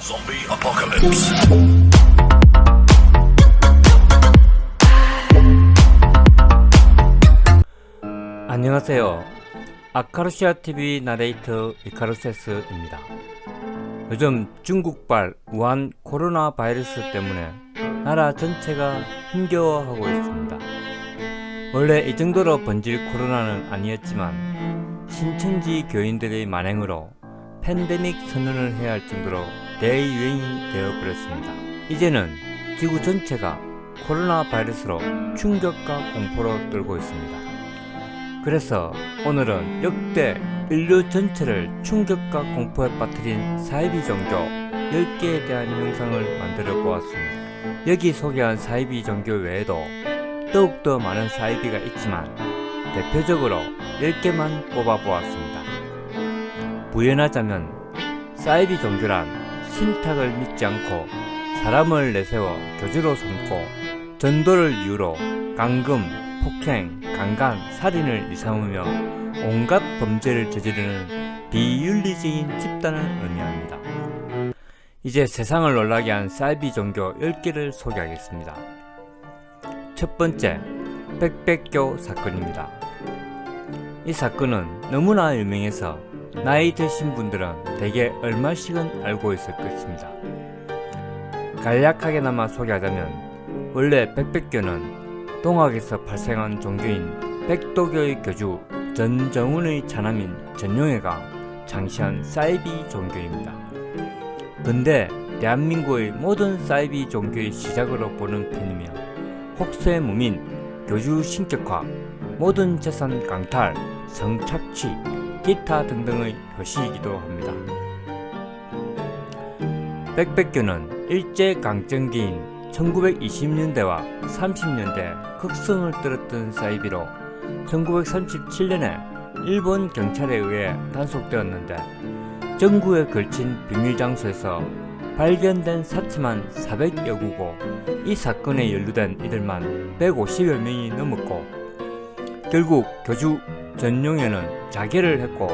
Zombie apocalypse. 안녕하세요. 아카루시아TV 나레이터 이카루세스입니다. 요즘 중국발 우한 코로나 바이러스 때문에 나라 전체가 힘겨워하고 있습니다. 원래 이 정도로 번질 코로나는 아니었지만 신천지 교인들의 만행으로 팬데믹 선언을 해야 할 정도로 대유행이 되어버렸습니다. 이제는 지구 전체가 코로나 바이러스로 충격과 공포로 떨고 있습니다. 그래서 오늘은 역대 인류 전체를 충격과 공포에 빠뜨린 사이비 종교 10개에 대한 영상을 만들어 보았습니다. 여기 소개한 사이비 종교 외에도 더욱더 많은 사이비가 있지만 대표적으로 10개만 뽑아 보았습니다. 부연하자면 사이비 종교란 신탁을 믿지 않고 사람을 내세워 교주로 삼고 전도를 이유로 강금, 폭행, 강간, 살인을 일삼으며 온갖 범죄를 저지르는 비윤리적인 집단을 의미합니다. 이제 세상을 놀라게 한 사이비 종교 10개를 소개하겠습니다. 첫 번째, 백백교 사건입니다. 이 사건은 너무나 유명해서 나이 드신 분들은 대개 얼마씩은 알고 있을 것입니다. 간략하게나마 소개하자면 원래 백백교는 동학에서 발생한 종교인 백도교의 교주 전정훈의 자남인 전용회가 창시한 사이비 종교입니다. 근데 대한민국의 모든 사이비 종교의 시작으로 보는 편이며 혹세무민, 교주 신격화, 모든 재산 강탈, 성착취, 기타 등등의 효시이기도 합니다. 백백교는 일제강점기인 1920년대와 30년대 극성을 떨었던 사이비로 1937년에 일본 경찰에 의해 단속되었는데 전국에 걸친 비밀장소에서 발견된 사체만 400여 구고 이 사건에 연루된 이들만 150여 명이 넘었고 결국 교주 전용회는 자결을 했고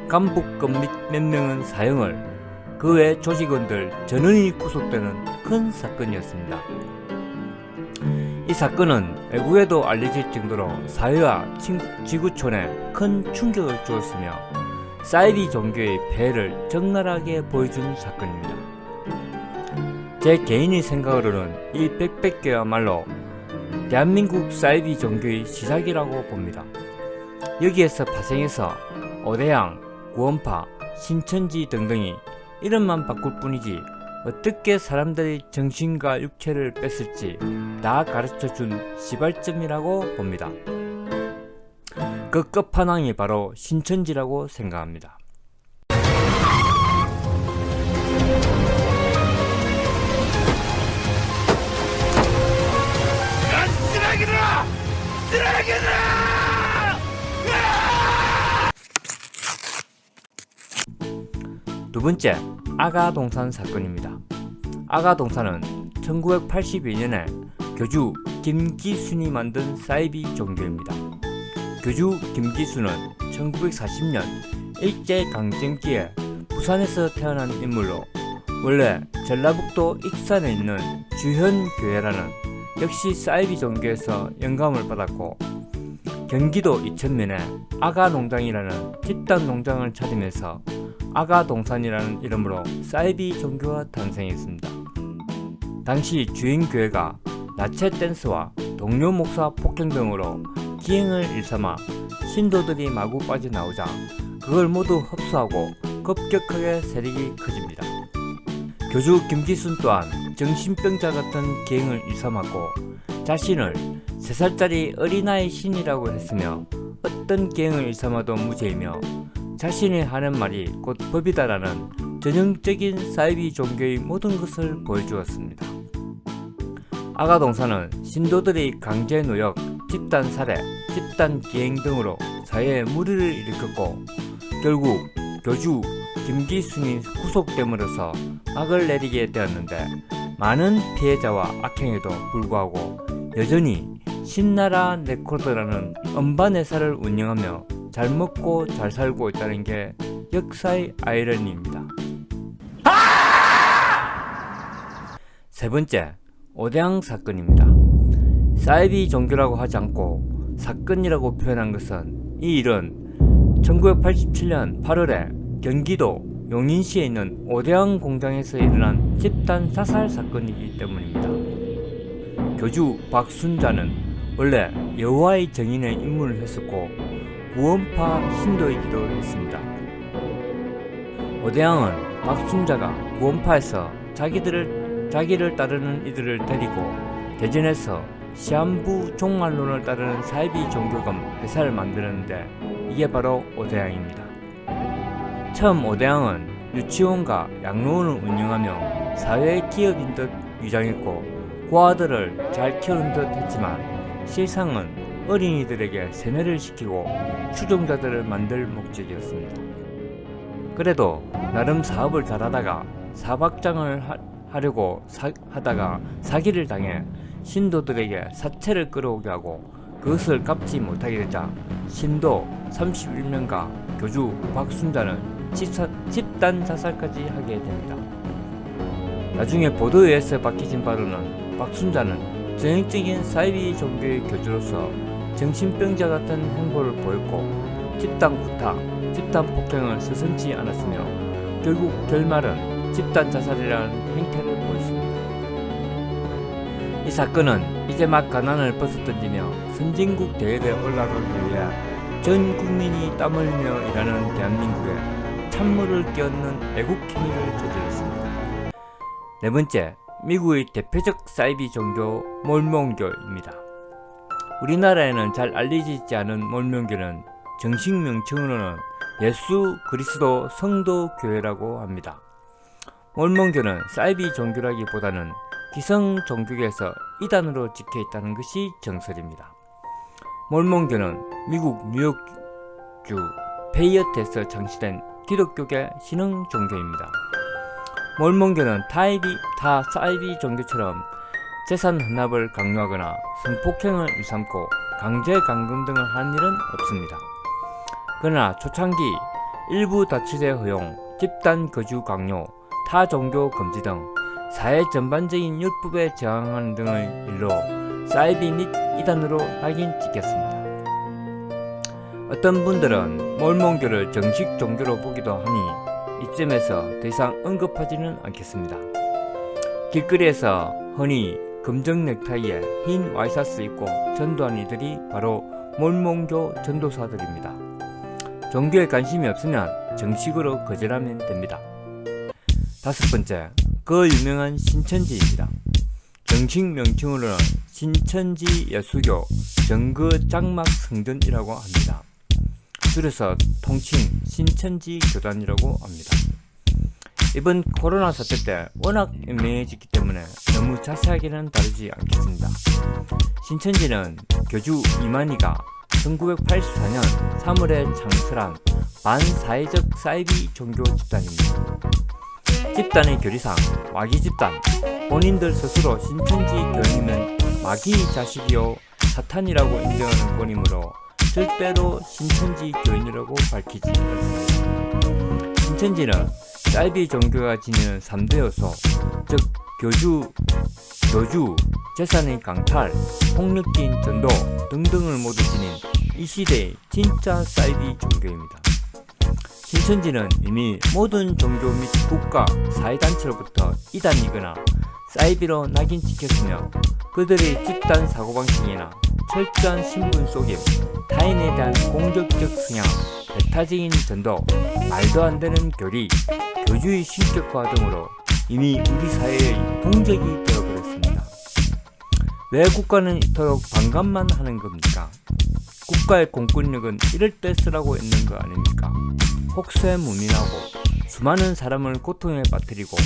간부급 및 몇 명은 사형을, 그 외 조직원들 전원이 구속되는 큰 사건이었습니다. 이 사건은 외국에도 알려질 정도로 사회와 지구촌에 큰 충격을 주었으며 사이비 종교의 폐해를 적나라하게 보여준 사건입니다. 제 개인의 생각으로는 이 백백교야말로 대한민국 사이비 종교의 시작이라고 봅니다. 여기에서 파생해서 오대양, 구원파, 신천지 등등이 이름만 바꿀 뿐이지 어떻게 사람들의 정신과 육체를 뺐을지 다 가르쳐준 시발점이라고 봅니다. 그 끝판왕이 바로 신천지라고 생각합니다. 쓰레기들아! 쓰레기들아! 두 번째, 아가동산 사건입니다. 아가동산은 1982년에 교주 김기순이 만든 사이비 종교입니다. 교주 김기순은 1940년 일제강점기에 부산에서 태어난 인물로 원래 전라북도 익산에 있는 주현교회라는 역시 사이비 종교에서 영감을 받았고 경기도 이천면에 아가농장이라는 집단 농장을 차리면서 아가동산이라는 이름으로 사이비 종교가 탄생했습니다. 당시 주인교회가 나체 댄스와 동료 목사 폭행 등으로 기행을 일삼아 신도들이 마구 빠져나오자 그걸 모두 흡수하고 급격하게 세력이 커집니다. 교주 김기순 또한 정신병자 같은 기행을 일삼았고 자신을 3살짜리 어린아이 신이라고 했으며 어떤 기행을 일삼아도 무죄이며 자신이 하는 말이 곧 법이다라는 전형적인 사이비 종교의 모든 것을 보여주었습니다. 아가동산은 신도들의 강제 노역, 집단 살해, 집단 기행 등으로 사회에 무리를 일으켰고 결국 교주 김기순이 구속됨으로써 막을 내리게 되었는데 많은 피해자와 악행에도 불구하고 여전히 신나라 레코드라는 음반회사를 운영하며 잘 먹고 잘 살고 있다는 게 역사의 아이러니입니다. 세 번째, 오대양 사건입니다. 사이비 종교라고 하지 않고 사건이라고 표현한 것은 이 일은 1987년 8월에 경기도 용인시에 있는 오대양 공장에서 일어난 집단 자살 사건이기 때문입니다. 교주 박순자는 원래 여호와의 증인의 임무를 했었고 구원파 신도이기도 했습니다. 오대양은 박순자가 구원파에서 자기를 따르는 이들을 데리고 대전에서 시한부 종말론을 따르는 사이비 종교금 회사를 만드는데 이게 바로 오대양입니다. 처음 오대양은 유치원과 양로원을 운영하며 사회 기업인 듯 위장했고 고아들을 잘 키우는 듯 했지만 실상은 어린이들에게 세뇌를 시키고 추종자들을 만들 목적이었습니다. 그래도 나름 사업을 잘하다가 사박장을 하려고 하다가 사기를 당해 신도들에게 사채를 끌어오게 하고 그것을 갚지 못하게 되자 신도 31명과 교주 박순자는 집단 자살까지 하게 됩니다. 나중에 보도에 의해서 밝혀진 바로는 박순자는 전형적인 사이비 종교의 교주로서 정신병자 같은 행보를 보였고 집단 구타, 집단 폭행을 서슴지 않았으며 결국 결말은 집단 자살이라는 행태를 보였습니다. 이 사건은 이제 막 가난을 벗어던지며 선진국 대열에 올라가기 위해 전 국민이 땀 흘리며 일하는 대한민국에 찬물을 끼얹는 애국행위를 저질렀습니다. 네 번째, 미국의 대표적 사이비 종교 몰몬교입니다. 우리나라에는 잘 알려지지 않은 몰몬교는 정식 명칭으로는 예수 그리스도 성도 교회라고 합니다. 몰몬교는 사이비 종교라기보다는 기성 종교계에서 이단으로 찍혀 있다는 것이 정설입니다. 몰몬교는 미국 뉴욕주 페이어트에서 창시된 기독교계 신흥 종교입니다. 몰몬교는 타 사이비 종교처럼 재산 헌납을 강요하거나 성폭행을 일삼고 강제 감금 등을 하는 일은 없습니다. 그러나 초창기 일부 다처제 허용, 집단 거주 강요, 타 종교 금지 등 사회 전반적인 율법에 저항하는 등의 일로 사이비 및 이단으로 낙인 찍혔습니다. 어떤 분들은 몰몬교를 정식 종교로 보기도 하니 이쯤에서 더 이상 언급하지는 않겠습니다. 길거리에서 흔히 금정 넥타이에 흰 와이셔츠 입고 전도한 이들이 바로 몰몬교 전도사들입니다. 종교에 관심이 없으면 정식으로 거절하면 됩니다. 다섯 번째, 그 유명한 신천지입니다. 정식 명칭으로는 신천지 예수교 정거 장막 성전이라고 합니다. 줄여서 통칭 신천지 교단이라고 합니다. 이번 코로나 사태 때 워낙 애매해졌기 때문에 너무 자세하게는 다루지 않겠습니다. 신천지는 교주 이만희가 1984년 3월에 창설한 반사회적 사이비 종교 집단입니다. 집단의 교리상 마귀 집단, 본인들 스스로 신천지 교인이면 마귀 자식이요 사탄이라고 인정하는 본이므로 절대로 신천지 교인이라고 밝히지 않습니다. 신천지는 사이비 종교가 지니는 3대 요소, 즉 교주, 재산의 강탈, 폭력적인 전도 등등을 모두 지닌 이 시대의 진짜 사이비 종교입니다. 신천지는 이미 모든 종교 및 국가, 사회단체로부터 이단이거나 사이비로 낙인 찍혔으며 그들의 집단 사고방식이나 철저한 신분 속임, 타인에 대한 공격적 성향, 배타적인 전도, 말도 안 되는 교리, 교주의 신격화 등으로 이미 우리 사회의 동적이 되어버렸습니다. 왜 국가는 이토록 반감만 하는 겁니까? 국가의 공권력은 이럴 때 쓰라고 있는 거 아닙니까? 혹세 무민하고 수많은 사람을 고통에 빠뜨리고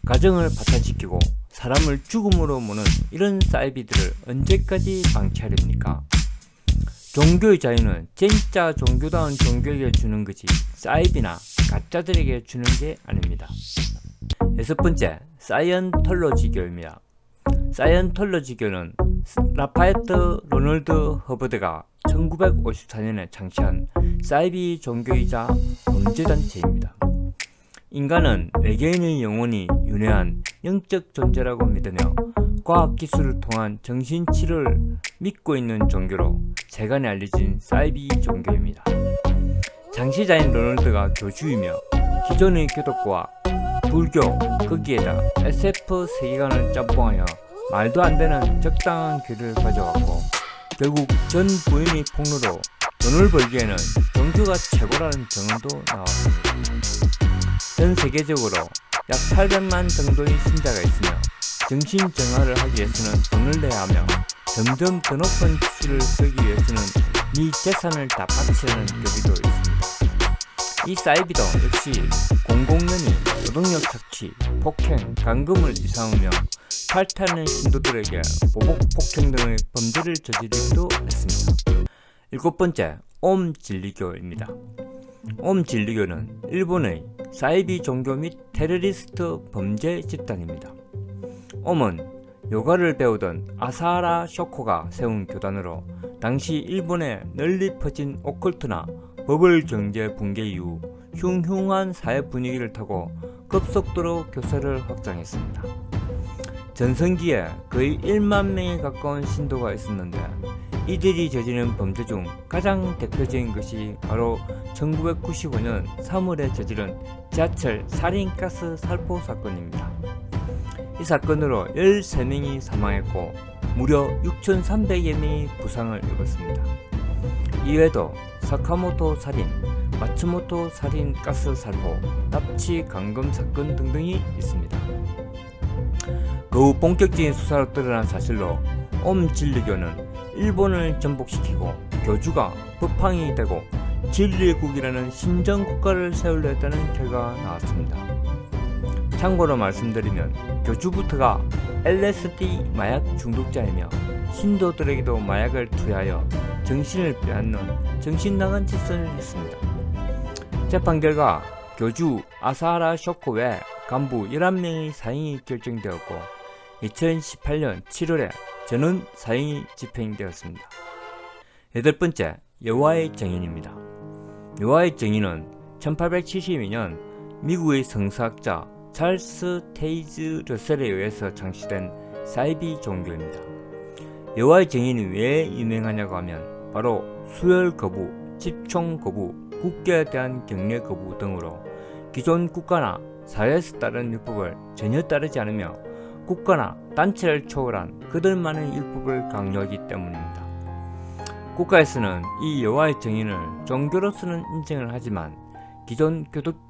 가정을 파탄시키고 사람을 죽음으로 모는 이런 사이비들을 언제까지 방치하렵니까? 종교의 자유는 진짜 종교다운 종교에게 주는 것이 사이비나 가짜들에게 주는 게 아닙니다. 여섯 번째, 사이언톨로지교입니다. 사이언톨로지교는 라파에트 로널드 허버드가 1954년에 창시한 사이비 종교이자 범죄단체입니다. 인간은 외계인의 영혼이 윤회한 영적 존재라고 믿으며 과학기술을 통한 정신치료를 믿고 있는 종교로 세간에 알려진 사이비 종교입니다. 창시자인 로널드가 교주이며 기존의 기독교와 불교 거기에다 SF 세계관을 짬뽕하여 말도 안 되는 적당한 교리를 가져왔고 결국 전 부인의 폭로로 돈을 벌기에는 종교가 최고라는 증언도 나왔습니다. 전 세계적으로 약 800만 정도의 신자가 있으며 정신정화를 하기 위해서는 돈을 내야 하며 점점 더 높은 기술을 쓰기 위해서는 네 재산을 다 바치라는 교리도 있습니다. 이 사이비도 역시 공공연히 노동력 착취, 폭행, 감금을 일삼으며 탈퇴하는 신도들에게 보복 폭행 등의 범죄를 저지르기도 했습니다. 7번째, 옴진리교입니다. 옴진리교는 일본의 사이비 종교 및 테러리스트 범죄 집단입니다. 옴은 요가를 배우던 아사하라 쇼코가 세운 교단으로 당시 일본에 널리 퍼진 오컬트나 버블 경제 붕괴 이후 흉흉한 사회 분위기를 타고 급속도로 교사를 확장했습니다. 전성기에 거의 1만 명에 가까운 신도가 있었는데 이들이 저지른 범죄 중 가장 대표적인 것이 바로 1995년 3월에 저지른 지하철 살인가스 살포 사건입니다. 이 사건으로 13명이 사망했고 무려 6,300여 명이 부상을 입었습니다. 이외에도 사카모토 살인, 마츠모토 살인 가스 살포, 납치 감금 사건 등등이 있습니다. 그 본격적인 수사로 드러난 사실로 옴진리교는 일본을 전복시키고 교주가 법황이 되고 진리국이라는 신정국가를 세우려 했다는 결과가 나왔습니다. 참고로 말씀드리면 교주부터가 LSD 마약 중독자이며 신도들에게도 마약을 투여하여 정신을 빼앗는 정신나간 짓을 했습니다. 재판 결과 교주 아사하라 쇼코 외 간부 11명의 사형이 결정되었고 2018년 7월에 전원 사형이 집행되었습니다. 8번째, 여호와의 증인입니다. 여호와의 증인은 1872년 미국의 성서학자 찰스 테이즈 러셀에 의해서 창시된 사이비 종교입니다. 여호와의 증인이 왜 유명하냐고 하면 바로 수혈 거부, 집총 거부, 국교에 대한 경례 거부 등으로 기존 국가나 사회에서 따른 율법을 전혀 따르지 않으며 국가나 단체를 초월한 그들만의 율법을 강요하기 때문입니다. 국가에서는 이 여호와의 증인을 종교로서는 인정을 하지만 기존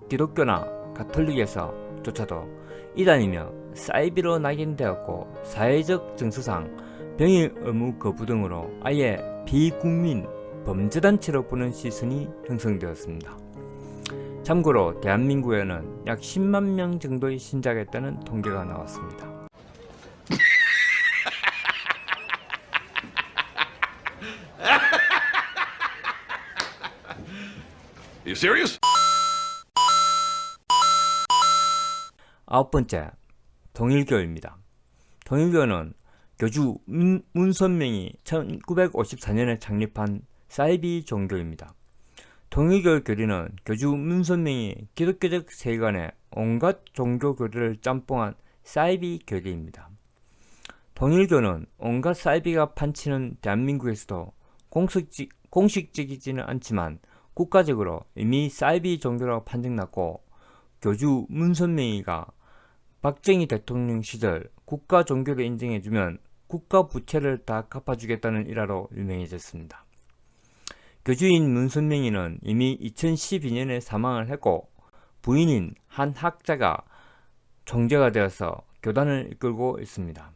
기독교나 가톨릭에서조차도 이단이며 사이비로 낙인되었고 사회적 정서상 병역 의무 거부 등으로 아예 비국민 범죄단체로 보는 시선이 형성되었습니다. 참고로 대한민국에는 약 10만 명 정도의 신자가 있다는 통계가 나왔습니다. You serious? 9번째, 통일교입니다. 통일교는 교주 문선명이 1954년에 창립한 사이비 종교입니다. 통일교의 교리는 교주 문선명이 기독교적 세계관에 온갖 종교 교리를 짬뽕한 사이비 교리입니다. 통일교는 온갖 사이비가 판치는 대한민국에서도 공식적이지는 않지만 국가적으로 이미 사이비 종교라고 판정났고 교주 문선명이가 박정희 대통령 시절 국가 종교를 인정해주면 국가 부채를 다 갚아주겠다는 일화로 유명해졌습니다. 교주인 문선명이는 이미 2012년에 사망을 했고 부인인 한 학자가 총재가 되어서 교단을 이끌고 있습니다.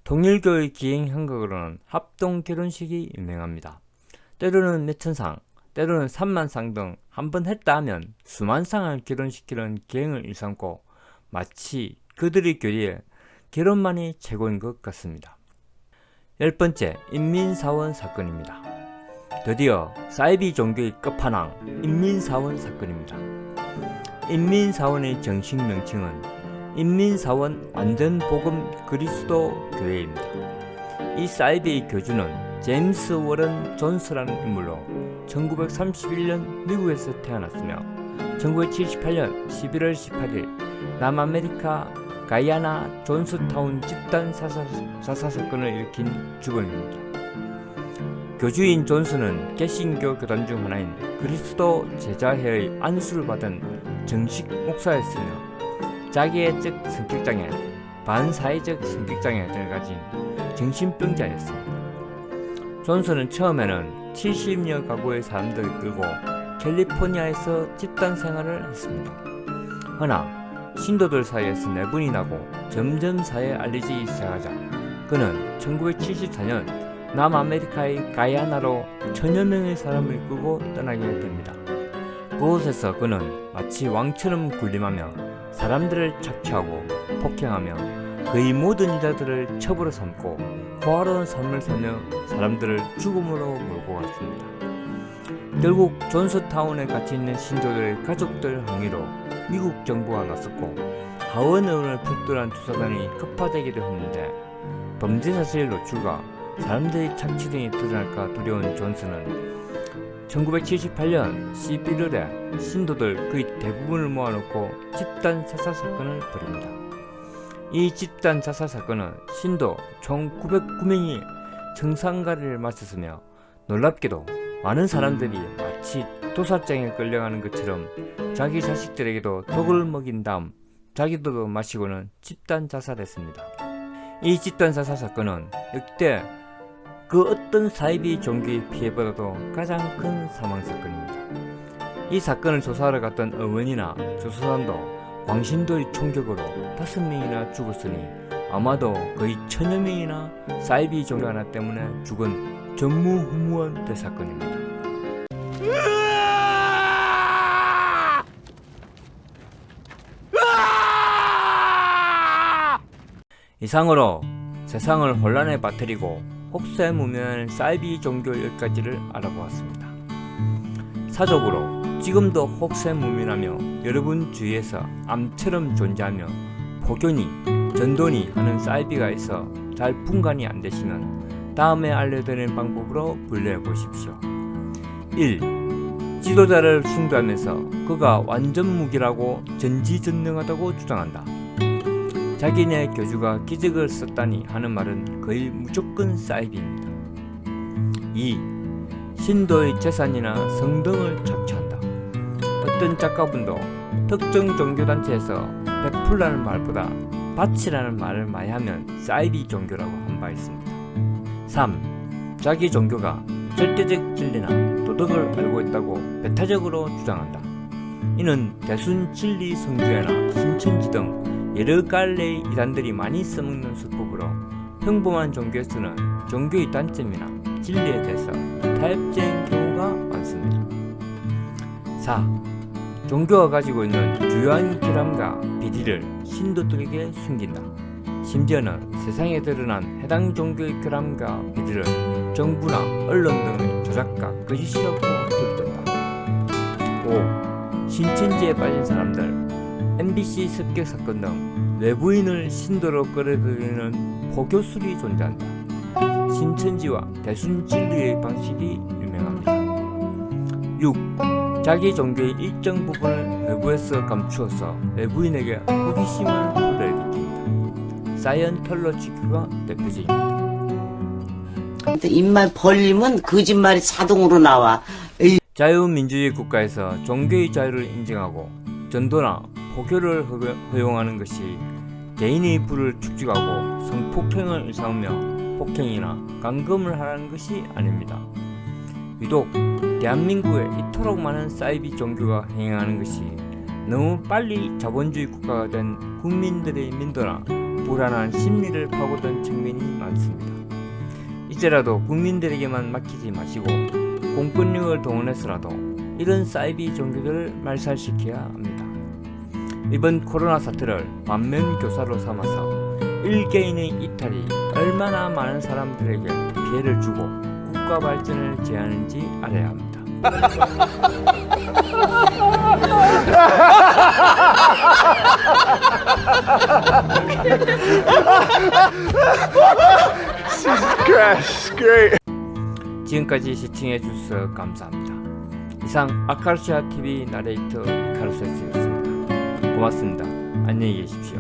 통일교의 기행 형식으로는 합동 결혼식이 유명합니다. 때로는 몇천상, 때로는 3만상 등 한 번 했다 하면 수만상을 결혼시키는 기행을 일삼고 마치 그들의 교리에 결혼만이 최고인 것 같습니다. 10번째, 인민사원 사건입니다. 드디어 사이비 종교의 끝판왕 인민사원 사건입니다. 인민사원의 정식 명칭은 인민사원 완전복음 그리스도 교회입니다. 이 사이비의 교주는 제임스 워런 존스라는 인물로 1931년 미국에서 태어났으며 1978년 11월 18일 남아메리카 가이아나 존스타운 집단 자살 사건을 일으킨 주범입니다. 교주인 존스는 개신교 교단 중 하나인 그리스도 제자회의 안수를 받은 정식 목사였으며 자기의 적 성격장애, 반사회적 성격장애 등을 가진 정신병자였습니다. 존스는 처음에는 70여 가구의 사람들을 끌고 캘리포니아에서 집단 생활을 했습니다. 허나 신도들 사이에서 내분이 나고 점점 사회에 알려지기 시작하자 그는 1974년 남아메리카의 가이아나로 1000여 명의 사람을 끌고 떠나게 됩니다. 그곳에서 그는 마치 왕처럼 군림하며 사람들을 착취하고 폭행하며 그의 모든 일자들을 첩으로 삼고 고아로운 삶을 살며 사람들을 죽음으로 몰고 갔습니다. 결국 존스타운에 갇혀 있는 신도들의 가족들 항의로 미국 정부가 나섰고 하원 의원을 필두로 한 조사단이 급파되기도 했는데 범죄 사실 노출과 사람들의 착취 등이 드러날까 두려운 존스는 1978년 11월에 신도들 거의 대부분을 모아놓고 집단 자살 사건을 벌입니다. 이 집단 자살 사건은 신도 총 909명이 청산가리를 마쳤으며 놀랍게도 많은 사람들이 마치 도살장에 끌려가는 것처럼 자기 자식들에게도 독을 먹인 다음 자기도 마시고는 집단 자살했습니다. 이 집단 자살 사건은 역대 그 어떤 사이비 종교의 피해보다도 가장 큰 사망 사건입니다. 이 사건을 조사하러 갔던 의원이나 조사단도 광신도의 총격으로 5명이나 죽었으니 아마도 거의 1000여 명이나 사이비 종교 하나 때문에 죽은 전무후무한 대사건입니다. 이상으로 세상을 혼란에 빠뜨리고 혹세무민한 사이비 종교 10가지를 알아보았습니다. 사적으로 지금도 혹세무민하며 여러분 주위에서 암처럼 존재하며 포교니 전도니 하는 사이비가 있어 잘 분간이 안 되시면 다음에 알려드리는 방법으로 분류해 보십시오. 1. 지도자를 숭배하면서 그가 완전 무기라고 전지전능하다고 주장한다. 자기네 교주가 기적을 썼다니 하는 말은 거의 무조건 사이비입니다. 2. 신도의 재산이나 성등을 착취한다. 어떤 작가분도 특정 종교단체에서 베풀라는 말보다 바치라는 말을 많이 하면 사이비 종교라고 한 바 있습니다. 3. 자기 종교가 절대적 진리나 도덕을 알고 있다고 배타적으로 주장한다. 이는 대순 진리 성주회나 신천지 등 여러 갈래의 이단들이 많이 써먹는 수법으로 평범한 종교에서는 종교의 단점이나 진리에 대해서 타협적인 경우가 많습니다. 4. 종교가 가지고 있는 주요한 결함과 비리를 신도들에게 숨긴다. 심지어는 세상에 드러난 해당 종교의 결함과 비리를 정부나 언론 등의 조작과 거짓이라고 들뜬다. 5. 신천지에 빠진 사람들, MBC 습격 사건 등 외부인을 신도로 끌어들이는 포교술이 존재한다. 신천지와 대순진리의 방식이 유명합니다. 6. 자기 종교의 일정 부분을 외부에서 감추어서 외부인에게 호기심을 불러일으킵니다. 사이언톨로지가 대표적입니다. 입만 벌리면 거짓말이 자동으로 나와. 자유민주주의 국가에서 종교의 자유를 인정하고 전도나 포교를 허용하는 것이 개인의 부를 축적하고 성폭행을 일삼으며 폭행이나 감금을 하라는 것이 아닙니다. 유독 대한민국에 이토록 많은 사이비 종교가 행행하는 것이 너무 빨리 자본주의 국가가 된 국민들의 민도나 불안한 심리를 파고든 측면이 많습니다. 이제라도 국민들에게만 맡기지 마시고 공권력을 동원해서라도 이런 사이비 종교들을 말살시켜야 합니다. 이번 코로나 사태를 만면교사로 삼아서 일개인의 이탈이 얼마나 많은 사람들에게 피해를 주고 국가 발전을 제하는지 알아야 합니다. 지금까지 시청해주셔서 감사합니다. 이상 아카르시아 TV 나레이터 이카루스였습니다. 고맙습니다. 안녕히 계십시오.